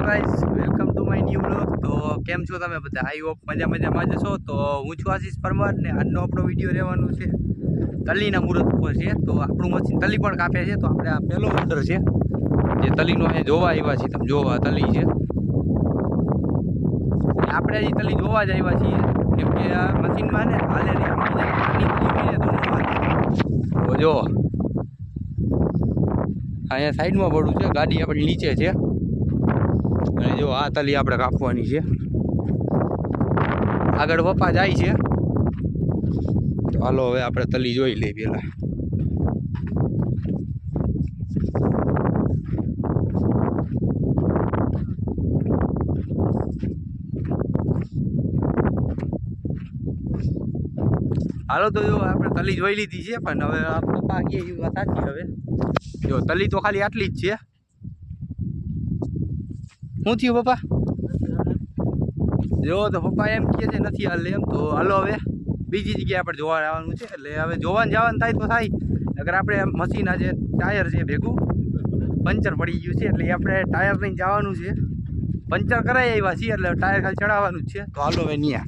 Guys, welcome to my new vlog. તો કેમ છો તમે બધા? આઈ હોપ મજામાં જ છો। તો હું છું આશીષ પરમાર ને આજનો આપણો વિડીયો રહેવાનો છે તલીના મુહૂર્ત ઉપર છે। તો આપણું મશીન તલી પણ કાપે છે। તો આપણે આ પહેલો ઓર્ડર છે જે તલીનો અહીં જોવા આવ્યા છીએ। તમે જોવા તલી છે, આપણે હજી તલી જોવા જ આવ્યા છીએ કેમ કે આ મશીનમાં ને હાલે ને તો જો અહીંયા સાઈડમાં પડું છે, ગાડી આપણી નીચે છે અને જો આ તલી આપણે કાપવાની છે। આગળ પપ્પા જાય છે તો હાલો હવે આપણે તલી જોઈ લઈએ પેલા। હાલો તો જો આપણે તલી જોઈ લીધી છે, પણ હવે પપ્પા કે એ વાત સાચી। હવે જો તલી તો ખાલી આટલી જ છે। શું થયું પપ્પા? જો તો પપ્પા એમ કહે છે નથી હાલે એમ। તો હાલો હવે બીજી જગ્યાએ આપણે જોવા આવવાનું છે, એટલે હવે જોવાનું જવાનું થાય તો થાય। અગર આપણે મશીન આજે ટાયર છે ભેગું પંચર પડી ગયું છે, એટલે આપણે ટાયર લઈને જવાનું છે। પંચર કરાવી આવ્યા છીએ એટલે ટાયર ખાલી ચડાવવાનું જ છે। તો હાલો હવે ન્યા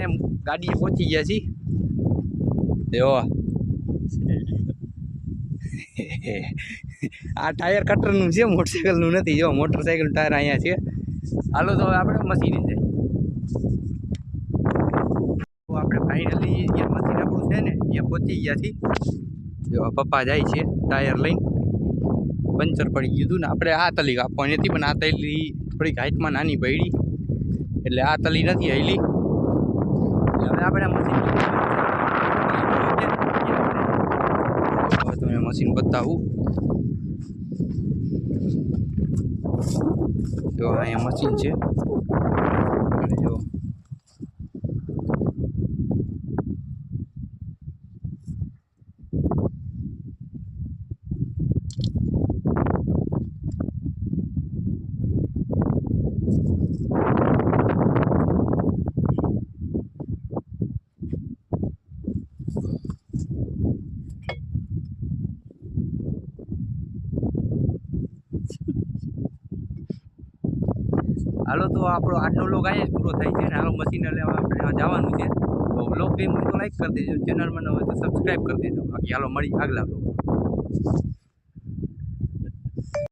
એમ ગાડીએ પહોંચી ગયા છીએ। જો આ ટાયર કટરનું છે, મોટરસાઇકલનું નથી। જો મોટરસાઇકલ ટાયર અહીંયા છે। હાલો તો હવે આપણે મશીને જાય। તો આપણે ફાઇનલી જ્યાં મશીન આપણું છે ને ત્યાં પહોંચી ગયા છીએ। જો પપ્પા જાય છે ટાયર લઈને, પંચર પડી ગયું હતું ને આપણે આ તલી કાપવાની હતી, પણ આ તલી થોડીક હાઈટમાં નાની પડી એટલે આ તલી નથી હાલી। હવે આપણે મશીન તમે મશીન બતાવું। જો અહીંયા મશીન છે અને જો હાલો તો આપણો આજનો વ્લોગ અહીંયા જ પૂરો થાય છે ને હાલો મશીન લેવા આપણે જવાનું છે। તો વ્લોગ ગમ્યો તો લાઈક કરી દેજો, ચેનલમાં ન હોય તો સબસ્ક્રાઈબ કરી દેજો। બાકી હાલો મળી આગલા વ્લોગ।